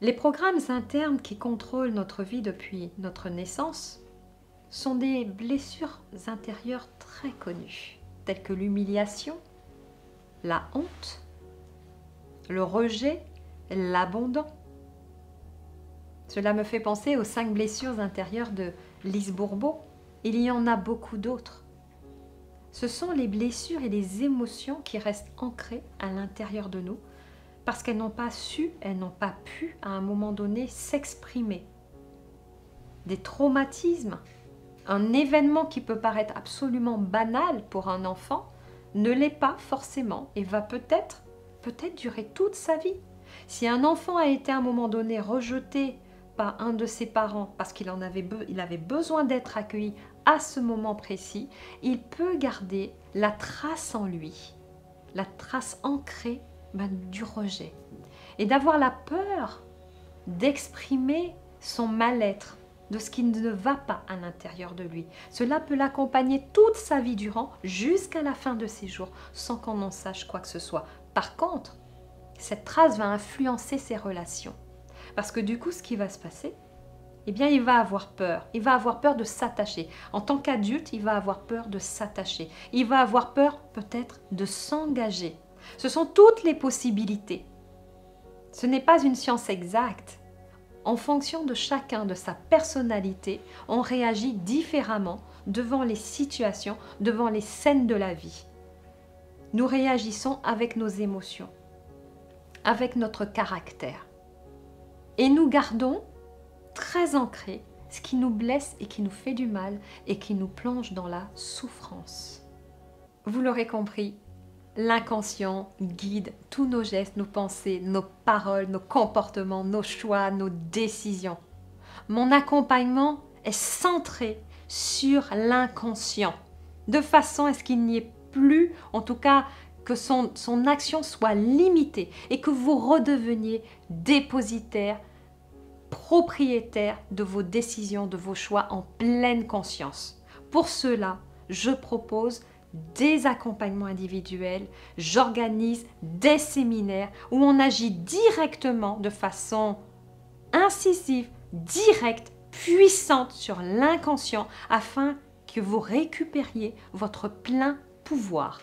Les programmes internes qui contrôlent notre vie depuis notre naissance sont des blessures intérieures très connues, telles que l'humiliation, la honte, le rejet, l'abandon. Cela me fait penser aux 5 blessures intérieures de Lise Bourbeau. Il y en a beaucoup d'autres. Ce sont les blessures et les émotions qui restent ancrées à l'intérieur de nous parce qu'elles n'ont pas su, elles n'ont pas pu à un moment donné s'exprimer. Des traumatismes, un événement qui peut paraître absolument banal pour un enfant ne l'est pas forcément et va peut-être durer toute sa vie. Si un enfant a été à un moment donné rejeté par un de ses parents parce qu'il avait besoin d'être accueilli à ce moment précis, il peut garder la trace en lui, la trace ancrée du rejet. Et d'avoir la peur d'exprimer son mal-être, de ce qui ne va pas à l'intérieur de lui. Cela peut l'accompagner toute sa vie durant, jusqu'à la fin de ses jours, sans qu'on en sache quoi que ce soit. Par contre, cette trace va influencer ses relations. Parce que du coup, ce qui va se passer, eh bien, il va avoir peur. Il va avoir peur de s'attacher. En tant qu'adulte, il va avoir peur de s'attacher. Il va avoir peur, peut-être, de s'engager. Ce sont toutes les possibilités. Ce n'est pas une science exacte. En fonction de chacun, de sa personnalité, on réagit différemment devant les situations, devant les scènes de la vie. Nous réagissons avec nos émotions, avec notre caractère. Et nous gardons très ancré ce qui nous blesse et qui nous fait du mal et qui nous plonge dans la souffrance. Vous l'aurez compris, l'inconscient guide tous nos gestes, nos pensées, nos paroles, nos comportements, nos choix, nos décisions. Mon accompagnement est centré sur l'inconscient, de façon à ce qu'il n'y ait plus, en tout cas, que son action soit limitée et que vous redeveniez dépositaire, propriétaire de vos décisions, de vos choix en pleine conscience. Pour cela, je propose des accompagnements individuels, j'organise des séminaires où on agit directement de façon incisive, directe, puissante sur l'inconscient afin que vous récupériez votre plein pouvoir.